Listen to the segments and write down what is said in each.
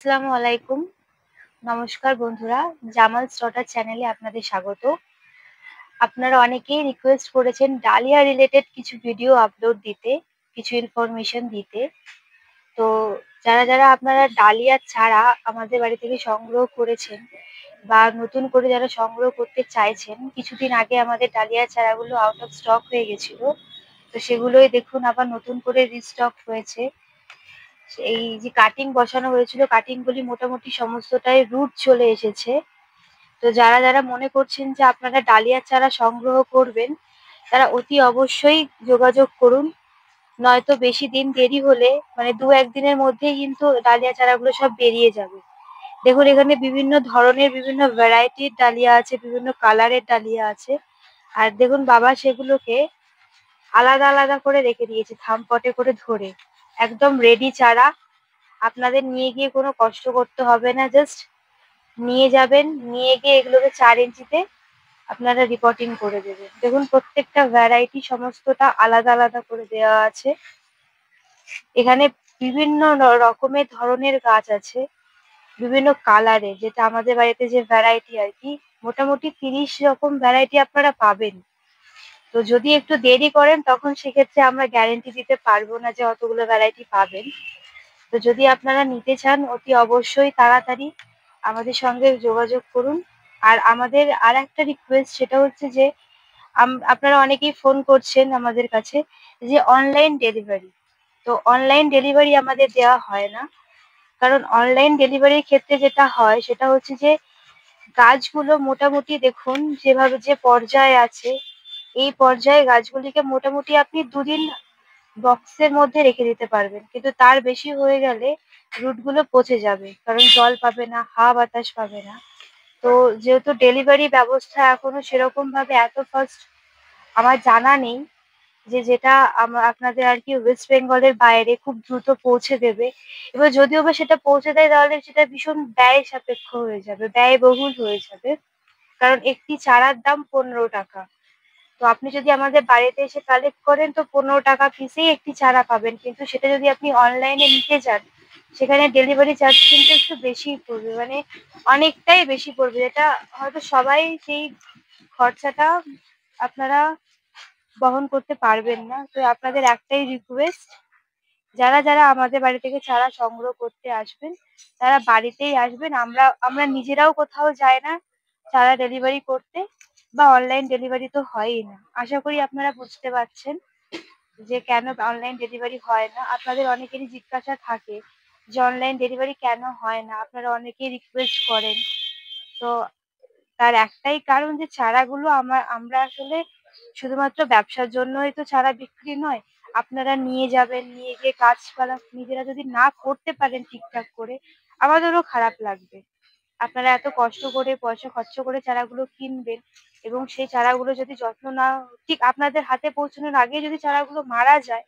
আসসালামু আলাইকুম। নমস্কার বন্ধুরা। জামাল স্টটার চ্যানেলে আপনাদের স্বাগত। আপনারা অনেকেই রিকোয়েস্ট করেছেন ডালিয়া রিলেটেড কিছু ভিডিও আপলোড দিতে, কিছু ইনফরমেশন দিতে। তো যারা আপনারা ডালিয়া চারা আমাদের বাড়ি থেকে সংগ্রহ করেছেন বা নতুন করে যারা সংগ্রহ করতে চাইছেন, কিছুদিন আগে আমাদের ডালিয়া চারাগুলো আউট অফ স্টক হয়ে গেছিল। তো সেগুলোই দেখুন আবার নতুন করে রিস্টক হয়েছে। এই যে কাটিং বসানো হয়েছিল, কাটিং গুলি মোটামুটি সমস্তটাই রুট চলে এসেছে। তো যারা মনে করছেন যে আপনারা ডালিয়া চারা সংগ্রহ করবেন, তারা অতি অবশ্যই যোগাযোগ করুন। নয়তো বেশি দিন দেরি হলে মানে ২-১ দিনের মধ্যেই কিন্তু ডালিয়া চারাগুলো সব বেরিয়ে যাবে। দেখুন এখানে বিভিন্ন ধরনের বিভিন্ন ভ্যারাইটির ডালিয়া আছে, বিভিন্ন কালারের ডালিয়া আছে। আর দেখুন বাবা সেগুলোকে আলাদা করে রেখে দিয়েছে থামপটে করে ধরে। একদম রেডি চারা। আপনাদের নিয়ে গিয়ে কোনো কষ্ট করতে হবে না। জাস্ট নিয়ে যাবেন, নিয়ে গিয়ে এগুলোকে ৪ ইঞ্চিতে আপনারা রিপোর্টিং করে দেবেন। দেখুন প্রত্যেকটা ভ্যারাইটি সমস্তটা আলাদা করে দেওয়া আছে। এখানে বিভিন্ন রকমের ধরনের গাছ আছে, বিভিন্ন কালারের, যেটা আমাদের বাড়িতে যে ভ্যারাইটি আর কি, মোটামুটি ৩০ রকম ভ্যারাইটি আপনারা পাবেন। তো যদি একটু দেরি করেন তখন সেক্ষেত্রে আমরা গ্যারেন্টি দিতে পারবো না যে অতগুলো ভ্যারাইটি পাবেন। তো যদি আপনারা নিতে চান অতি অবশ্যই তাড়াতাড়ি আমাদের সঙ্গে যোগাযোগ করুন। আর আমাদের আরেকটা রিকোয়েস্ট, সেটা হচ্ছে যে আপনারা অনেকেই ফোন করছেন আমাদের কাছে যে অনলাইন ডেলিভারি। তো অনলাইন ডেলিভারি আমাদের দেওয়া হয় না। কারণ অনলাইন ডেলিভারির ক্ষেত্রে যেটা হয় সেটা হচ্ছে যে গাছগুলো মোটামুটি দেখুন যেভাবে যে পর্যায়ে আছে, এই পর্যায়ে গাছগুলিকে মোটামুটি আপনি ২ দিন বক্সের মধ্যে রেখে দিতে পারবেন। কিন্তু তার বেশি হয়ে গেলে রুট গুলো পচে যাবে। কারণ জল পাবে না, হাওয়া বাতাস পাবে না। তো যেহেতু ডেলিভারি ব্যবস্থা এখনো সেরকম ভাবে এত ফাস্ট আমার জানা নেই, যেটা আপনাদের আর কি ওয়েস্ট বেঙ্গলের বাইরে খুব দ্রুত পৌঁছে দেবে। এবার যদিও বা সেটা পৌঁছে দেয় তাহলে সেটা ভীষণ ব্যয় সাপেক্ষ হয়ে যাবে, ব্যয়বহুল হয়ে যাবে। কারণ একটি চারার দাম ১৫ টাকা। তো আপনি যদি আমাদের বাড়িতে এসে কালেক্ট করেন তো ১৫ টাকা পিসেই একটি চারা পাবেন। কিন্তু সেটা যদি আপনি অনলাইনে নিতে যান, সেখানে ডেলিভারি চার্জ কিন্তু একটু বেশিই পড়বে, মানে অনেকটাই বেশি পড়বে, যেটা হয়তো সবাই সেই খরচাটা আপনারা বহন করতে পারবেন না। তো আপনাদের একটাই রিকোয়েস্ট, যারা আমাদের বাড়ি থেকে চারা সংগ্রহ করতে আসবেন, তারা বাড়িতেই আসবেন। আমরা নিজেরাও কোথাও যাই না চারা ডেলিভারি করতে, বা অনলাইন ডেলিভারি তো হয়ই না। আশা করি আপনারা বুঝতে পারছেন যে কেন অনলাইন ডেলিভারি হয় না। আপনাদের অনেকেরই জিজ্ঞাসা থাকে যে অনলাইন ডেলিভারি কেন হয় না, আপনারা অনেকেই রিকোয়েস্ট করেন। তো তার একটাই কারণ যে চারাগুলো আমরা আসলে শুধুমাত্র ব্যবসার জন্যই তো চারা বিক্রি নয়। আপনারা নিয়ে যাবেন, নিয়ে গিয়ে গাছপালা নিজেরা যদি না করতে পারেন ঠিকঠাক করে, আমাদেরও খারাপ লাগবে। আপনারা এত কষ্ট করে পয়সা খরচ করে চারাগুলো কিনবেন, এবং সেই চারাগুলো যদি যত্ন না ঠিক আপনাদের হাতে পৌঁছানোর আগে যদি চারাগুলো মারা যায়,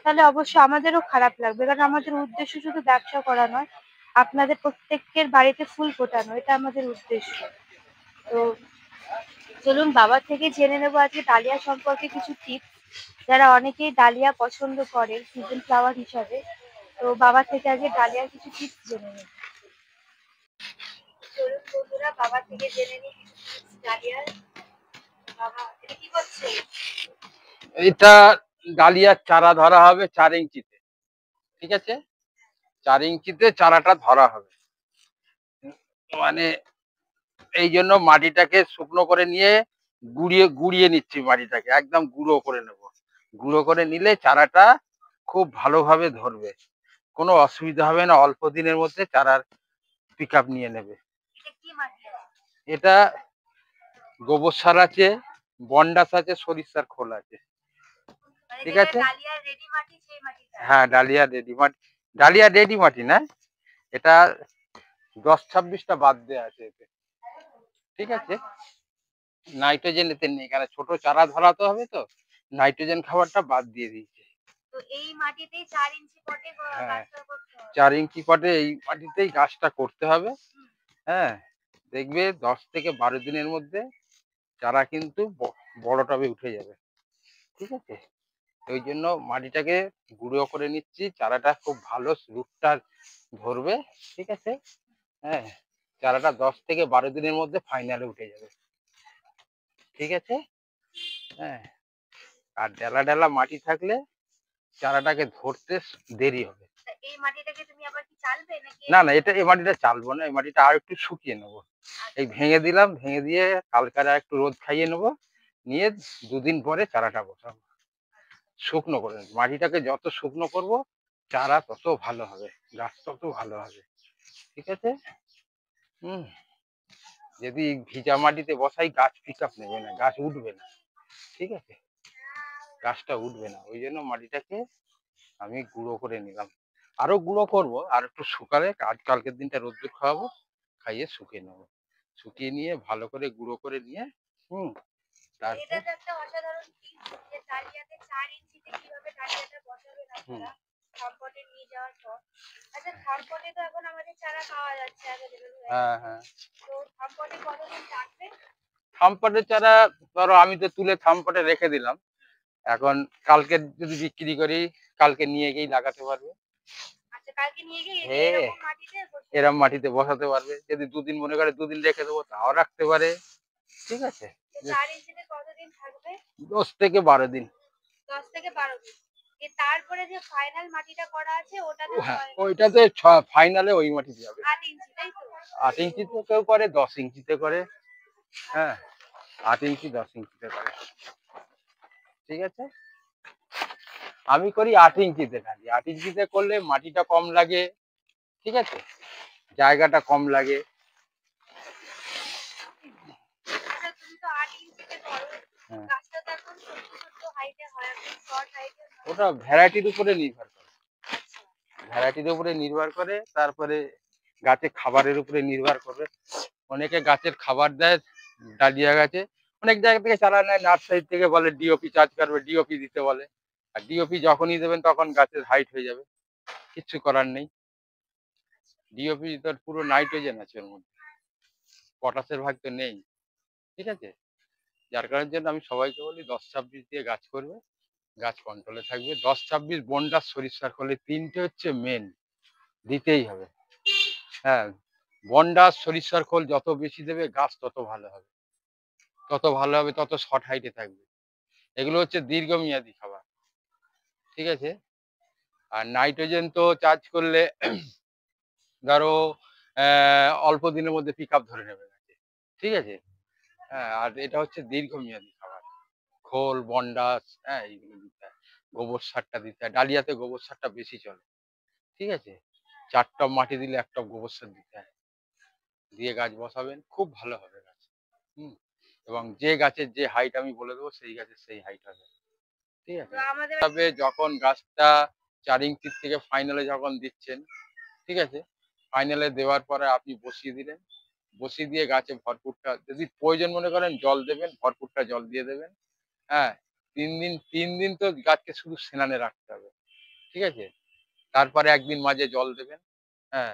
তাহলে অবশ্যই আমাদেরও খারাপ লাগবে। কারণ আমাদের উদ্দেশ্য শুধু ব্যবসা করা নয়, আপনাদের প্রত্যেকের বাড়িতে ফুল ফোটানো, এটা আমাদের উদ্দেশ্য। তো চলুন বাবার থেকে জেনে নেবো আজকে ডালিয়া সম্পর্কে কিছু টিপস। যারা অনেকেই ডালিয়া পছন্দ করে সিজন ফ্লাওয়ার হিসাবে, তো বাবা থেকে আগে ডালিয়ার কিছু টিপস জেনে নেব। চলুন বন্ধুরা বাবা থেকে জেনে নিই কিছু টিপস ডালিয়ার। বাবা এটা কি করছে? এটা ডালিয়ার চারা ধরা হবে ৪ ইঞ্চিতে। ঠিক আছে, ৪ ইঞ্চিতে চারাটা ধরা হবে। মানে এই জন্য মাটিটাকে শুকনো করে নিয়ে গুঁড়িয়ে নিচ্ছি, মাটিটাকে একদম গুঁড়ো করে নেব। গুঁড়ো করে নিলে চারাটা খুব ভালোভাবে ধরবে, কোনো অসুবিধা হবে না, অল্প দিনের মধ্যে চারার পিক আপ নিয়ে নেবে। এটা কি মাটি? এটা গোবর সার আছে, বন্ডাস আছে, সরিষার খোল আছে। মানে ঠিক যেটা আছে, ডালিয়ার রেডি মাটি সেই মাটিটা? হ্যাঁ ডালিয়া রেডি মাটি। ডালিয়া রেডি মাটি না, এটা ১০-২৬টা বাদ দেওয়া আছে এতে। ঠিক আছে, আচ্ছা। নাইট্রোজেন এতে নেই, কারণ ছোট চারা ধরাতে হবে তো নাইট্রোজেন খাবারটা বাদ দিয়ে দিয়েছে। তো এই মাটিতেই ৪ ইঞ্চি পটে হ্যাঁ, গাছটা করতে হবে? ৪ ইঞ্চি পটে এই মাটিতেই গাছটা করতে হবে। হুম। হ্যাঁ, দেখবে ১০ থেকে ১২ দিনের মধ্যে চারা কিন্তু বড় টবে উঠে যাবে। ঠিক আছে, ওই জন্য মাটিটাকে গুঁড়ো করে নিচ্ছি, চারাটা খুব ভালো রুটটা ধরবে। ঠিক আছে, হ্যাঁ, চারাটা 10 থেকে 12 দিনের মধ্যে ফাইনালে উঠে যাবে। ঠিক আছে, হ্যাঁ, আর ডেলা ডেলা মাটি থাকলে চারাটাকে ধরতে দেরি হবে। এই মাটিটাকে তুমি আবার কি চালবে নাকি? না না, এই মাটিটা চালবো না, এই মাটিটা আর একটু শুকিয়ে নেবো। এই ভেঙে দিলাম, ভেঙে দিয়ে কালকারে একটু রোদ খাইয়ে নেবো, নিয়ে 2 দিন পরে চারাটা বসাবো। শুকনো করে মাটিটাকে যত শুকনো করব চারা তত ভালো হবে, গাছ তত ভালো হবে। ঠিক আছে, হুম, যদি ভিজা মাটিতে বসাই গাছ পিক আপ নেবে না, গাছ উঠবে না। ঠিক আছে, গাছটা উঠবে না, ওই জন্য মাটিটাকে আমি গুঁড়ো করে নিলাম। আরো গুঁড়ো করব, আর একটু শুকালে আজ কালকের দিনটা রোদ্দুর খাওয়াবো, খাইয়ে শুকিয়ে নেবো। শুকিয়ে নিয়ে ভালো করে গুঁড়ো করে নিয়ে, হুম, তারপর এটা তো একটা অসাধারণ টিপস যে ডালিয়াতে 4 ইঞ্চিতে কিভাবে ডালিয়াটা বসাবেন আপনারা থামপটে নিয়ে যাওয়ার পর। আচ্ছা, থামপটে তো এখন আমাদের চারা পাওয়া যাচ্ছে অ্যাভেলেবল হয়ে হ্যাঁ গেছে। হ্যাঁ, তো থামপটে কতদিন রাখবেন? থামপাটের চারা ধরো আমি তো তুলে থামপাটে রেখে দিলাম, এখন কালকে যদি বিক্রি করি কালকে নিয়ে গিয়েই লাগাতে পারবে। আচ্ছা, কালকে নিয়ে গিয়ে হ্যাঁ, এরকম মাটিতে বসিয়ে এরম মাটিতে বসাতে পারবে। যদি 2 দিন মনে করে 2 দিন রেখে দেবো তাও রাখতে পারে। ঠিক আছে, তো 4 ইঞ্চিতে কতদিন থাকবে? 10 থেকে 12 দিন। 10 থেকে 12 দিন। তারপরে যে ফাইনাল মাটিটা করা আছে ওটাতে হ্যাঁ, ওইটাতে ফাইনালে ওই মাটি যাবে। 8 ইঞ্চি, তাই তো? 8 ইঞ্চিতে কেউ করে, 10 ইঞ্চিতে করে। হ্যাঁ, 8 ইঞ্চি 10 ইঞ্চিতে করে। ঠিক আছে, আমি করি 8 ইঞ্চিতে, খালি 8 ইঞ্চিতে করলে মাটিটা কম লাগে। ঠিক আছে, জায়গাটা কম লাগে। আচ্ছা, তুমি তো 8 ইঞ্চিতে করো। হ্যাঁ, গাছটা তো এখন ছোট্ট ছোট্ট হাইটে হয়, এখন শর্ট হাইটে হয়। ওটা ভ্যারাইটির উপরে নির্ভর করে। আচ্ছা, ভ্যারাইটির উপরে নির্ভর করে, তারপরে গাছে খাবারের উপরে নির্ভর করবে। অনেকে গাছের খাবার দেয় ডালিয়া গাছে, অনেক জায়গা থেকে চারা নেয়, নার্সারি থেকে বলে ডিওপি চার্জ করবে, ডিওপি দিতে বলে। আর ডিওপি যখনই দেবেন তখন গাছের হাইট হয়ে যাবে, কিচ্ছু করার নেই। ডিওপি তোর পুরো নাইট্রোজেন আছে ওর মধ্যে, পটাশের ভাগ তো নেই। ঠিক আছে, যার কারণের জন্য আমি সবাইকে বলি 10-26 দিয়ে গাছ করবে, গাছ কন্ট্রোলে থাকবে। 10-26 বন্ডার সরিষার খোলে, 3টে হচ্ছে মেন, দিতেই হবে। হ্যাঁ, বন্ডার সরিষার খোল যত বেশি দেবে গাছ তত ভালো হবে, তত ভালো হবে, তত শর্ট হাইটে থাকবে। এগুলো হচ্ছে দীর্ঘমেয়াদী খাবার। ঠিক আছে, আর নাইট্রোজেন তো চার্জ করলে ধরো অল্প দিনের মধ্যে পিক আপ ধরে নেবে গাছে। ঠিক আছে, হ্যাঁ, আর এটা হচ্ছে দীর্ঘমেয়াদী খাবার। খোল, বন্ডাস, হ্যাঁ, এইগুলো দিতে হয়। গোবর সারটা দিতে হয়, ডালিয়াতে গোবর সারটা বেশি চলে। ঠিক আছে, 4 টব মাটি দিলে 1 টব গোবর সার দিতে হয়, দিয়ে গাছ বসাবেন, খুব ভালো হবে গাছ। হুম, এবং যে গাছের যে হাইট আমি বলে দেবো সেই গাছের সেই হাইট হবে। ঠিক আছে, তবে যখন গাছটা 4 ইঞ্চির থেকে ফাইনালে যখন দিচ্ছেন, ঠিক আছে, ফাইনালে দেওয়ার পরে আপনি বসিয়ে দিলেন, বসিয়ে দিয়ে গাছে ভরপুরটা যদি প্রয়োজন মনে করেন জল দেবেন, ভরপুরটা জল দিয়ে দেবেন। হ্যাঁ, 3 দিন তো গাছকে শুধু সেনানে রাখতে হবে। ঠিক আছে, তারপরে 1 দিন মাঝে জল দেবেন। হ্যাঁ,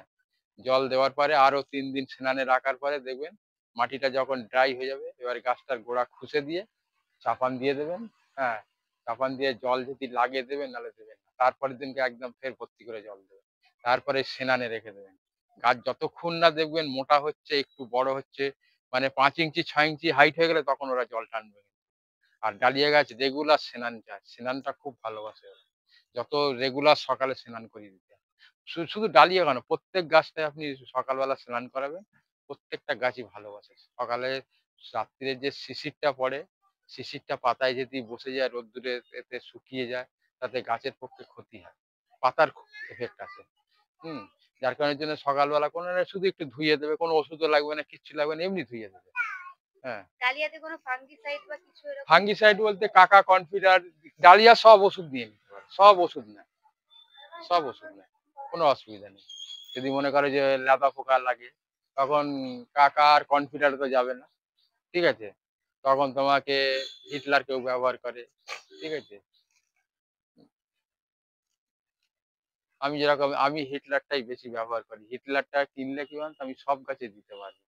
জল দেওয়ার পরে আরো 3 দিন সেনানে রাখার পরে দেখবেন মাটিটা যখন ড্রাই হয়ে যাবে, এবারে গাছটার গোড়া খুঁচে দিয়ে চাপান দিয়ে দেবেন। হ্যাঁ, চাপান দিয়ে জল যদি লাগে দেবেন, নাহলে দেবেন না। তারপরের দিনকে একদম ফের ভর্তি করে জল দেবেন, তারপরে সেনানে রেখে দেবেন। গাছ যতক্ষণ না দেখবেন মোটা হচ্ছে, একটু বড় হচ্ছে, মানে 5 ইঞ্চি 6 ইঞ্চি হাইট হয়ে গেলে তখন ওরা জল টানবে। আর ডালিয়া গাছ রেগুলার সেনান চায়, সেনানটা খুব ভালোবাসে ওরা। যত রেগুলার সকালে স্নান করিয়ে দিতে হয়। শুধু ডালিয়া কেন, প্রত্যেক গাছটায় আপনি সকালবেলা স্নান করাবেন, প্রত্যেকটা গাছই ভালোবাসে। সকালে রাত্তিরে যে শিশিরটা পড়ে, শিশিরটা পাতায় যদি বসে যায় রোদ্দুরে, এতে শুকিয়ে যায়, তাতে গাছের পক্ষে ক্ষতি হয়, পাতার এফেক্ট আছে। হুম, যার কারণের জন্য সকালবেলা কোনো না, শুধু একটু ধুয়ে দেবে, কোনো ওষুধও লাগবে না, কিচ্ছু লাগবে না, এমনি ধুয়ে দেবে। হ্যাঁ, ডালিয়াতে কোনো ফাঙ্গিসাইড বা কিছু এরকম? ফাঙ্গিসাইড বলতে কাকা কনফিডার, ডালিয়া সব ওষুধ দিয়ে নিতে পারে, সব ওষুধ নেয়, সব ওষুধ নেয়, কোনো অসুবিধা নেই। যদি মনে করে যে লেদা পোকা লাগে, তখন কাকা আর কনফিডার তো যাবে না। ঠিক আছে, তখন তোমাকে হিটলার কেউ ব্যবহার করে। ঠিক আছে, আমি যেরকম আমি হিটলারটাই বেশি ব্যবহার করি। হিটলারটা কিনলে কি বলতো, আমি সব গাছে দিতে পারবো।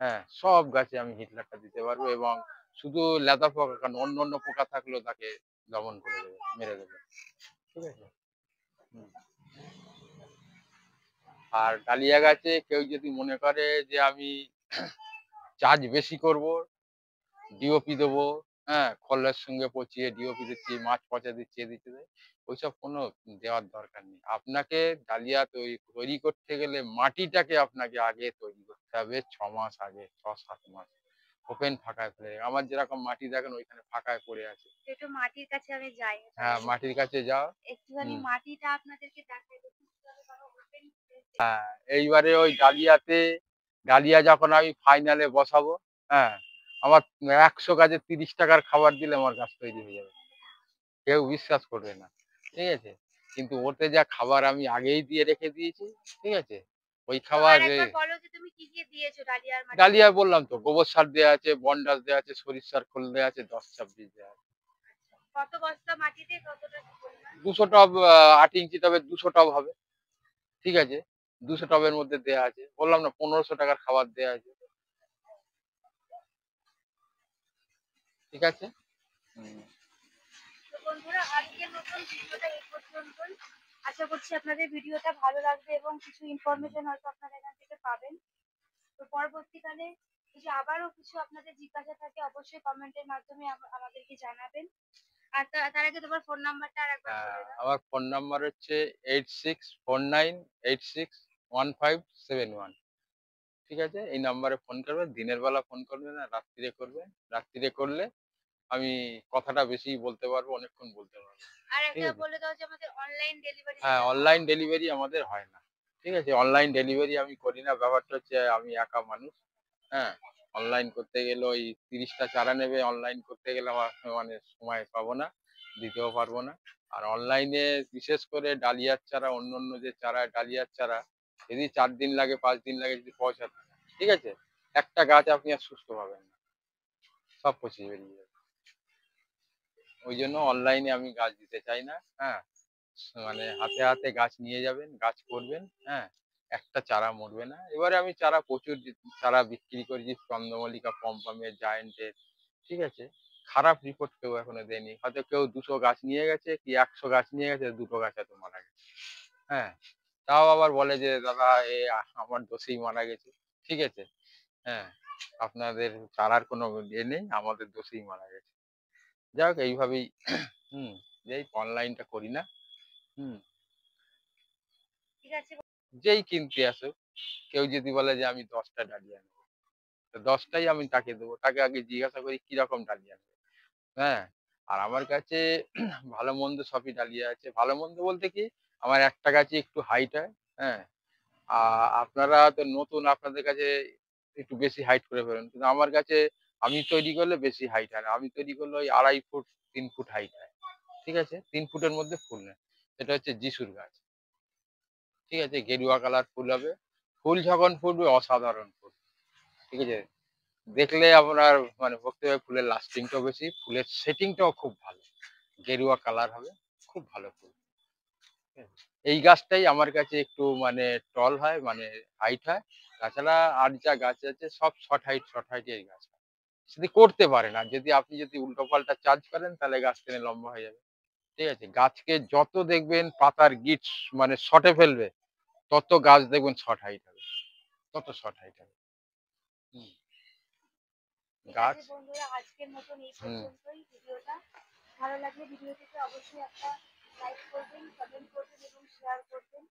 হ্যাঁ, সব গাছে আমি হিটলারটা দিতে পারবো, এবং শুধু লেদা পোকা কেন, অন্য অন্য পোকা থাকলেও তাকে দমন করে দেবে, মেরে দেবে। ঠিক আছে। হুম। আর ডালিয়া গাছে কেউ যদি মনে করে যে আমি চার্জ বেশি করব, ডিওপি দেবো, হ্যাঁ, খোলের সঙ্গে পচিয়ে ডিওপি দিচ্ছি, মাছ পচা দিচ্ছি, এ দিচ্ছি, ওইসব কোনো দেওয়ার দরকার নেই। আপনাকে ডালিয়া তৈরি করতে গেলে মাটিটাকে আপনাকে আগে তৈরি করতে হবে 6 মাস আগে, 6-7 মাস। ওপেন ফাঁকায় ফেলে আমার যেরকম মাটি দেখেন ওইখানে ফাঁকায় পড়ে আছে। একটু মাটির কাছে আমি যাই। হ্যাঁ, মাটির কাছে যাও। একটুখানি হুম। মাটিটা আপনাদেরকে দেখাই দেখুন কিভাবে বড় ওপেন হয়েছে। হ্যাঁ, এইবারে ওই ডালিয়া যখন আমি ফাইনালে বসাবো, হ্যাঁ, আমার 100 গাছে 30 টাকার খাবার দিলে আমার গাছ তৈরি হয়ে যাবে। কেউ বিশ্বাস করবে না। ঠিক আছে? কিন্তু ওতে যা খাবার আমি আগেই দিয়ে রেখে দিয়েছি, ঠিক আছে? ওই তো খাবার আরেকবার বলো যে তুমি কি কি দিয়েছো ডালিয়ার মাটিতে? ডালিয়া বললাম তো, গোবর সার দেয়া আছে, বনডাস দেয়া আছে, সরিষার খোল দেয়া আছে, 10-26 দেয়া আছে। কত বস্তা মাটিতে কতটা কি পরিমাণ? 200 টব 8 ইঞ্চি টবে 200 টব হবে। ঠিক আছে? 200 টবের মধ্যে দেয়া আছে। বললাম না 1500 টাকার খাবার দেয়া আছে। ঠিক আছে? হুম। তো বন্ধুরা আজকের মতন ভিডিওটা এই পর্যন্তই। আশা করছি আপনাদের ভিডিওটা ভালো লাগবে এবং কিছু ইনফরমেশন হয়তো আপনারা এখান থেকে পাবেন। তো পরবর্তীকালে যদি আবারও কিছু আপনাদের জিজ্ঞাসা থাকে অবশ্যই কমেন্টের মাধ্যমে আমাদেরকে জানাবেন। আর তার আগে তোমার ফোন নাম্বারটা আরেকবার বলে দাও। আমার ফোন নাম্বার হচ্ছে 8649861571। ঠিক আছে? এই নাম্বারে ফোন করবেন। দিনের বেলা ফোন করবেন না, রাত্তিরে করবেন। রাত্তিরে করলে আমি কথাটা বেশি বলতে পারবো, অনেকক্ষণ বলতে পারবো। আর ঠিক একটা আছে? বলে দাও যে আমাদের অনলাইন ডেলিভারি হ্যাঁ, অনলাইন ডেলিভারি আমাদের হয় না। ঠিক আছে? অনলাইন ডেলিভারি আমি করি না। ব্যাপারটা হচ্ছে আমি একা মানুষ। হ্যাঁ? অনলাইন করতে গেলে ওই 30 টা চারা নেবে, অনলাইন করতে গেলে আমার মানে সময় পাবো না, দিতেও পারবো না। আর অনলাইনে বিশেষ করে ডালিয়ার চারা, অন্যান্য যে চারা ডালিয়ার চারা, যদি 4 দিন লাগে 5 দিন লাগে যদি পৌঁছাতে, ঠিক আছে? একটা গাছ আপনি আর সুস্থ পাবেন না। সব পচে বেরিয়ে যাবে। ওই জন্য অনলাইনে আমি গাছ দিতে চাই না। হ্যাঁ? মানে হাতে হাতে গাছ নিয়ে যাবেন, গাছ করবেন, হ্যাঁ, একটা চারা মরবে না। এবারে আমি চারা প্রচুর চারা বিক্রি করেছি, চন্দ্রমল্লিকা, পম্পামের, জায়েন্টের। ঠিক আছে? খারাপ রিপোর্ট কেউ এখনো দেয়নি। হয়তো কেউ 200 গাছ নিয়ে গেছে কি 100 গাছ নিয়ে গেছে, 2টো গাছ হয়তো মারা গেছে। হ্যাঁ, তাও আবার বলে যে দাদা আমার দোষেই মারা গেছে। ঠিক আছে? হ্যাঁ, আপনাদের চারার কোনো নেই, আমাদের দোষেই মারা গেছে। যাই হোক এইভাবেই হুম, যেই অনলাইনটা করি না। হুম। ঠিক আছে। যেই কিনতে আসুক, কেউ যদি বলে যে আমি 10টা ডালিয়া নেবো, তো 10টাই আমি তাকে দেবো। তাকে আগে জিজ্ঞাসা করি কিরকম ডালিয়া নেবে। হ্যাঁ? আর আমার কাছে ভালো মন্দ সবই ডালিয়া আছে। ভালো মন্দ বলতে কি, আমার একটা গাছই একটু হাইট হয়। হ্যাঁ? আ আপনারা তো নতুন, আপনাদের কাছে একটু বেশি হাইট করে ফেলেন। কিন্তু আমার কাছে আমি তৈরি করলে বেশি হাইট হয় না। আমি তৈরি করলে ওই 2.5 ফুট 3 ফুট হাইট হয়। ঠিক আছে? 3 ফুটের মধ্যে ফুল নেয়। সেটা হচ্ছে যিশুর গাছ। ঠিক আছে? গেরুয়া কালার ফুল হবে। ফুল যখন ফুটবে অসাধারণ ফুল। ঠিক আছে? দেখলে আপনার মানে বলতে হবে ফুলের লাস্টিংটাও বেশি, ফুলের সেটিংটাও খুব ভালো। গেরুয়া কালার হবে। খুব ভালো ফুল। ঠিক আছে? এই গাছটাই আমার কাছে একটু মানে টল হয়, মানে হাইট হয়। তাছাড়া আর যা গাছ আছে সব শর্ট হাইটের গাছ। যদি করতে পারেন, আর আপনি যদি উল্টোপাল্টা চার্জ করেন তাহলে গাছ টেনে লম্বা হয়ে যাবে। ঠিক আছে? গাছকে যত দেখবেন পাতার গিঁট মানে শর্টে ফেলবে, তত গাছ দেখবেন শর্ট হাইট হবে। তত শর্ট হাইট হবে। হুম। ঠিক আছে গাছ বন্ধুরা আজকের মতন এই হুম। পর্যন্তই ভিডিওটা। ভালো লাগলে ভিডিওটিতে অবশ্যই একটা লাইক করবেন, কমেন্ট করবেন এবং শেয়ার করবেন।